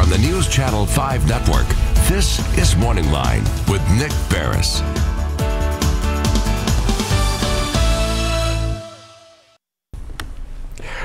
on the News Channel 5 network. This is MorningLine with Nick Barris.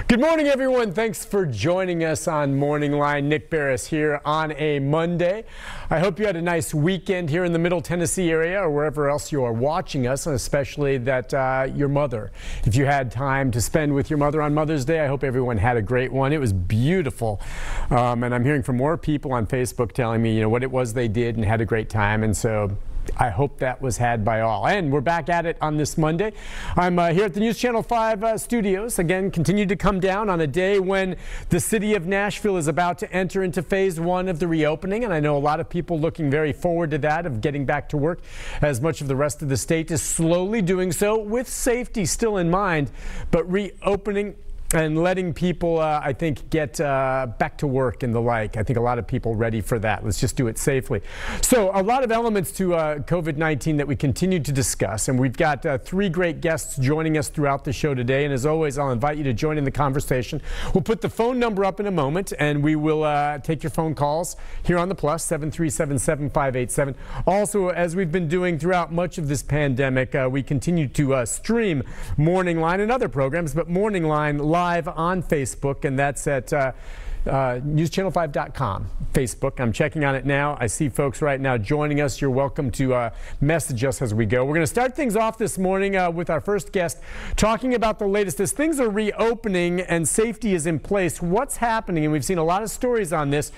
Good morning, everyone. Thanks for joining us on MorningLine. Nick Barris here on a Monday. I hope you had a nice weekend here in the Middle Tennessee area or wherever else you are watching us, and especially that your mother. If you had time to spend with your mother on Mother's Day, I hope everyone had a great one. It was beautiful. And I'm hearing from more people on Facebook telling me, what it was they did and had a great time. And so I hope that was had by all. And we're back at it on this Monday. I'm here at the News Channel 5 studios. Again, continue to come down on a day when the city of Nashville is about to enter into phase 1 of the reopening. And I know a lot of people looking very forward to that, of getting back to work, as much of the rest of the state is slowly doing so with safety still in mind, but reopening and letting people, I think, get back to work and the like. I think a lot of people ready for that. Let's just do it safely. So a lot of elements to COVID-19 that we continue to discuss. And we've got 3 great guests joining us throughout the show today. And as always, I'll invite you to join in the conversation. We'll put the phone number up in a moment, and we will take your phone calls here on the plus, 737-7587. Also, as we've been doing throughout much of this pandemic, we continue to stream MorningLine and other programs, but MorningLine live on Facebook, and that's at newschannel5.com. Facebook. I'm checking on it now. I see folks right now joining us. You're welcome to message us as we go. We're going to start things off this morning with our first guest talking about the latest. As things are reopening and safety is in place, what's happening, and we've seen a lot of stories on this,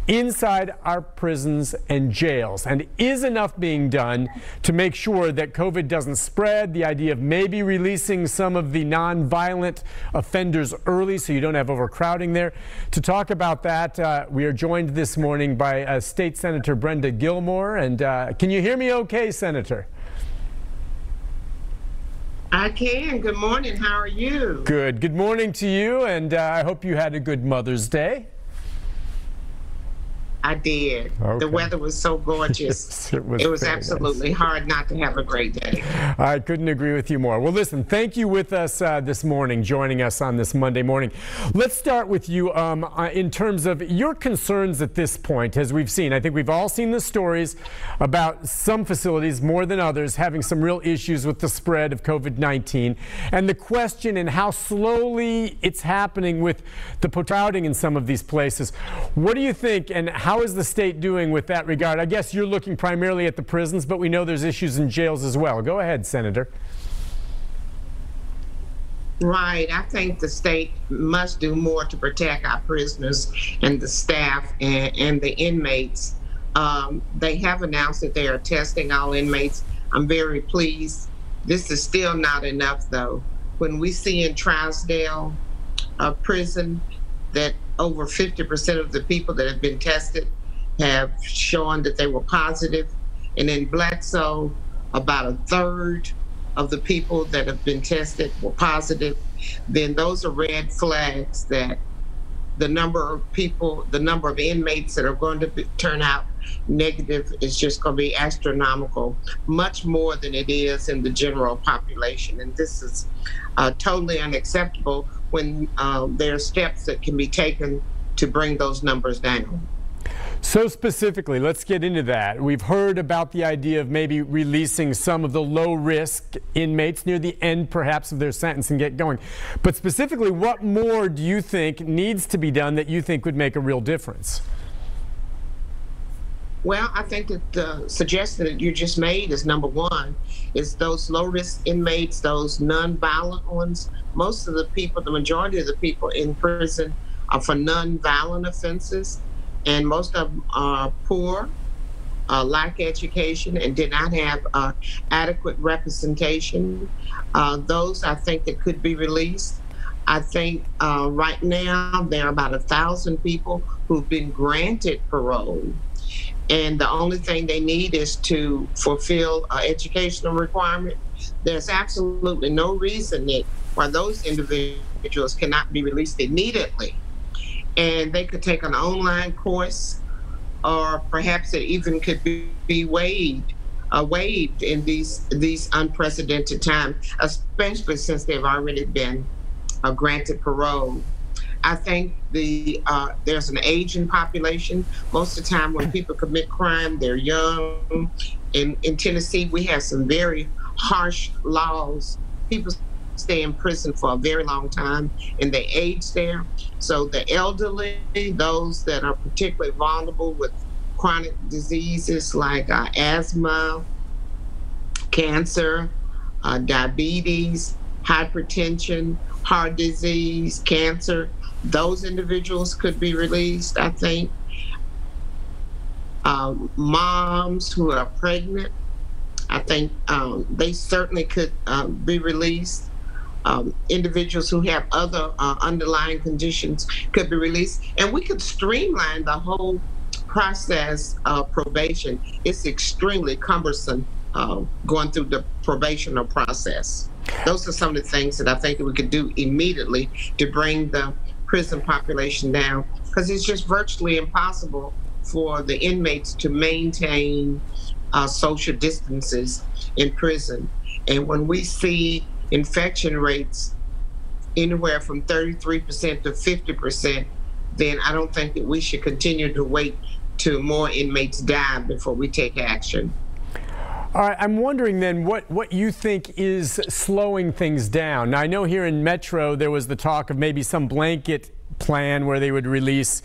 inside our prisons and jails. And is enough being done to make sure that COVID doesn't spread? The idea of maybe releasing some of the non-violent offenders early so you don't have overcrowding there. To talk about that, we are joined this morning by State Senator Brenda Gilmore. And can you hear me okay, Senator? I can. Good morning. How are you? Good. Good morning to you, and I hope you had a good Mother's Day. I did. Okay. The weather was so gorgeous. It was absolutely hard not to have a great day. I couldn't agree with you more. Well, listen, thank you with us this morning, joining us on this Monday morning. Let's start with you in terms of your concerns at this point. As we've seen, I think we've all seen the stories about some facilities more than others having some real issues with the spread of COVID-19, and the question and how slowly it's happening with the crowding in some of these places. What do you think, and how is the state doing with that regard? I guess you're looking primarily at the prisons, but we know there's issues in jails as well. Go ahead, Senator. Right. I think the state must do more to protect our prisoners and the staff and the inmates. They have announced that they are testing all inmates. I'm very pleased. This is still not enough, though. When we see in Trousdale prison that over 50% of the people that have been tested have shown that they were positive. And in Bledsoe, about 1/3 of the people that have been tested were positive. Then those are red flags that the number of people, the number of inmates that are going to turn out negative is just going to be astronomical, much more than it is in the general population. And this is totally unacceptable when there are steps that can be taken to bring those numbers down. So specifically, let's get into that. We've heard about the idea of maybe releasing some of the low-risk inmates near the end, perhaps, of their sentence and get going. But specifically, what more do you think needs to be done that you think would make a real difference? Well, I think that the suggestion that you just made is number one, is those low-risk inmates, those non-violent ones. Most of the people, the majority of the people in prison are for non-violent offenses, and most of them are poor, lack education, and did not have adequate representation. Those, I think, that could be released. I think right now there are about 1,000 people who've been granted parole. And the only thing they need is to fulfill an educational requirement. There's absolutely no reason that why those individuals cannot be released immediately. And they could take an online course, or perhaps it even could be waived in these unprecedented times, especially since they've already been granted parole. I think there's an aging population. Most of the time when people commit crime, they're young. In Tennessee, we have some very harsh laws. People stay in prison for a very long time and they age there. So the elderly, those that are particularly vulnerable with chronic diseases like asthma, cancer, diabetes, hypertension, heart disease, cancer, those individuals could be released, I think. Moms who are pregnant, I think they certainly could be released. Individuals who have other underlying conditions could be released. And we could streamline the whole process of probation. It's extremely cumbersome going through the probational process. Those are some of the things that I think that we could do immediately to bring the prison population down, because it's just virtually impossible for the inmates to maintain social distances in prison. And when we see infection rates anywhere from 33% to 50%, then I don't think that we should continue to wait till more inmates die before we take action. All right, I'm wondering then what you think is slowing things down. Now, I know here in Metro there was the talk of maybe some blanket plan where they would release,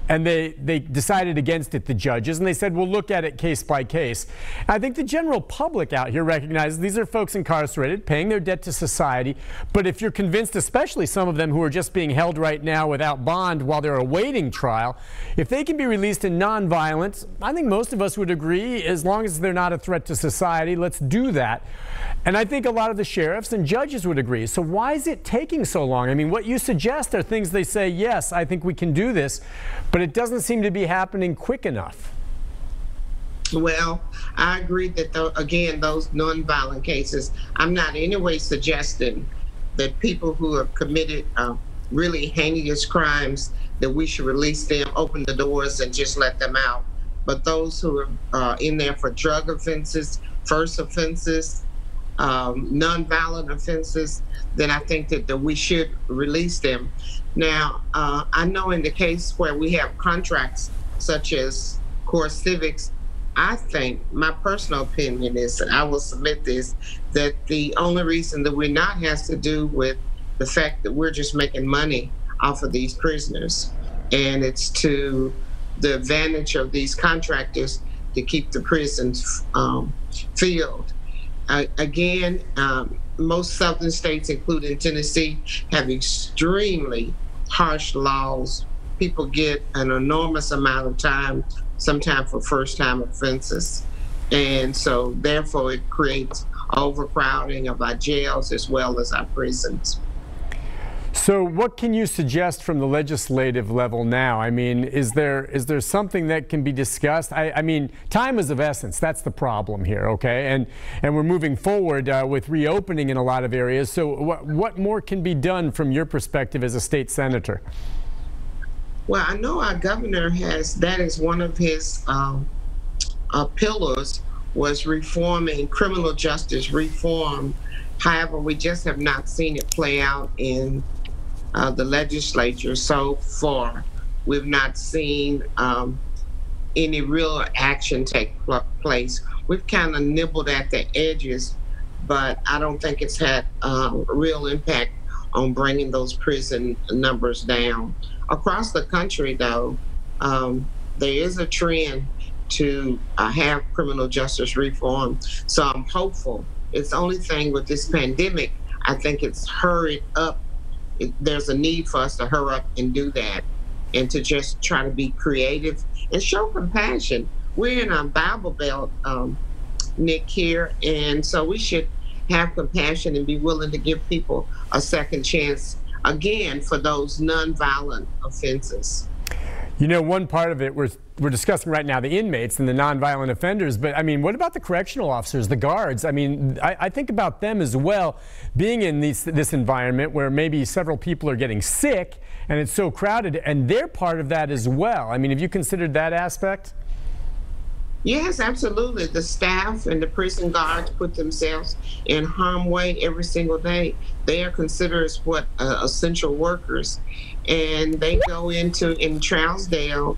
and they decided against it, the judges, and they said, we'll look at it case by case. I think the general public out here recognizes these are folks incarcerated, paying their debt to society, but if you're convinced, especially some of them who are just being held right now without bond while they're awaiting trial, if they can be released in nonviolence, I think most of us would agree, as long as they're not a threat to society, let's do that. And I think a lot of the sheriffs and judges would agree. So why is it taking so long? I mean, what you suggest are things they say, yes, I think we can do this, but it doesn't seem to be happening quick enough. Well, I agree that, again, those nonviolent cases, I'm not in any way suggesting that people who have committed really heinous crimes, that we should release them, open the doors, and just let them out. But those who are in there for drug offenses, first offenses, nonviolent offenses, then I think that we should release them. Now, I know in the case where we have contracts such as Core Civics, I think, my personal opinion is, and I will submit this, that the only reason that we're not has to do with the fact that we're just making money off of these prisoners. And it's to the advantage of these contractors to keep the prisons filled. Again, most southern states, including Tennessee, have extremely harsh laws. People get an enormous amount of time, sometimes for first-time offenses. And so, therefore, it creates overcrowding of our jails as well as our prisons. So what can you suggest from the legislative level now? I mean, is there something that can be discussed? I mean, time is of essence. That's the problem here, okay? And we're moving forward with reopening in a lot of areas. So what more can be done from your perspective as a state senator? Well, I know our governor has, that is one of his pillars, was reforming criminal justice reform. However, we just have not seen it play out in the legislature so far. We've not seen any real action take place. We've kind of nibbled at the edges, but I don't think it's had real impact on bringing those prison numbers down. Across the country, though, there is a trend to have criminal justice reform. So I'm hopeful. It's the only thing with this pandemic, I think it's hurried up. There's a need for us to hurry up and do that, and to just try to be creative and show compassion. We're in a Bible Belt, Nick, here, and so we should have compassion and be willing to give people a second chance, again, for those nonviolent offenses. You know, one part of it we're discussing right now, the inmates and the nonviolent offenders, but I mean, what about the correctional officers, the guards? I mean, I think about them as well, being in this environment where maybe several people are getting sick and it's so crowded, and they're part of that as well. I mean, have you considered that aspect? Yes, absolutely. The staff and the prison guards put themselves in harm's way every single day. They are considered what essential workers, and they go in Trousdale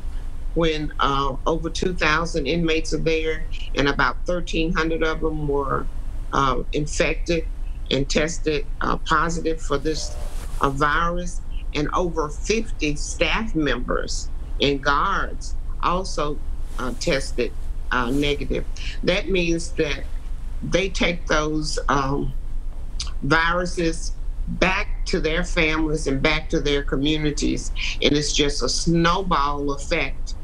when over 2,000 inmates are there, and about 1,300 of them were infected and tested positive for this virus, and over 50 staff members and guards also tested negative. That means that they take those viruses back to their families and back to their communities, and it's just a snowball effect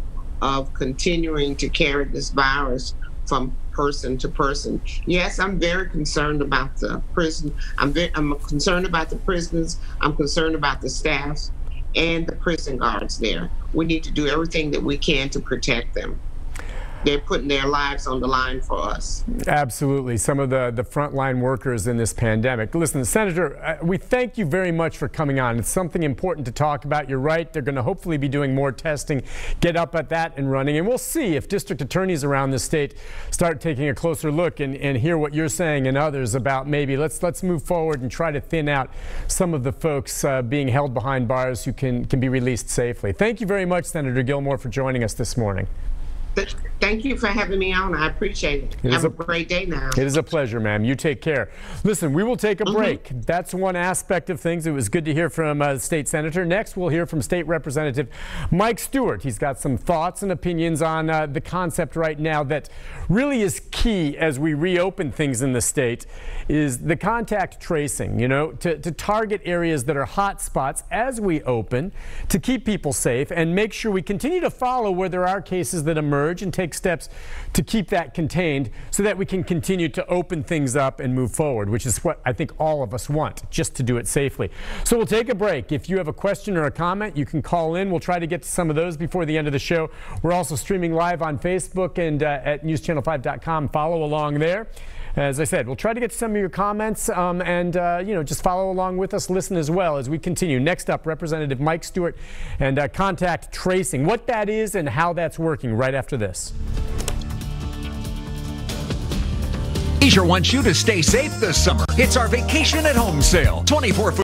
of continuing to carry this virus from person to person. Yes, I'm very concerned about the prison. I'm concerned about the prisoners. I'm concerned about the staff and the prison guards there. We need to do everything that we can to protect them. They're putting their lives on the line for us. Absolutely. Some of the frontline workers in this pandemic. Listen, Senator, we thank you very much for coming on. It's something important to talk about. You're right. They're going to hopefully be doing more testing, get up at that and running. And we'll see if district attorneys around the state start taking a closer look and hear what you're saying and others about maybe let's move forward and try to thin out some of the folks being held behind bars who can be released safely. Thank you very much, Senator Gilmore, for joining us this morning. Thank you for having me on. I appreciate it. Have a great day now. It is a pleasure, ma'am. You take care. Listen, we will take a break. That's one aspect of things. It was good to hear from the state senator. Next, we'll hear from State Representative Mike Stewart. He's got some thoughts and opinions on the concept right now that really is key as we reopen things in the state, is the contact tracing, you know, to target areas that are hot spots as we open, to keep people safe and make sure we continue to follow where there are cases that emerge and take steps to keep that contained so that we can continue to open things up and move forward, which is what I think all of us want, just to do it safely. So we'll take a break. If you have a question or a comment, you can call in. We'll try to get to some of those before the end of the show. We're also streaming live on Facebook and at newschannel5.com. Follow along there. As I said, we'll try to get to some of your comments and you know, just follow along with us, listen as well as we continue. Next up, Representative Mike Stewart and contact tracing, what that is and how that's working right after this. Leisure wants you to stay safe this summer. It's our Vacation at Home sale. 24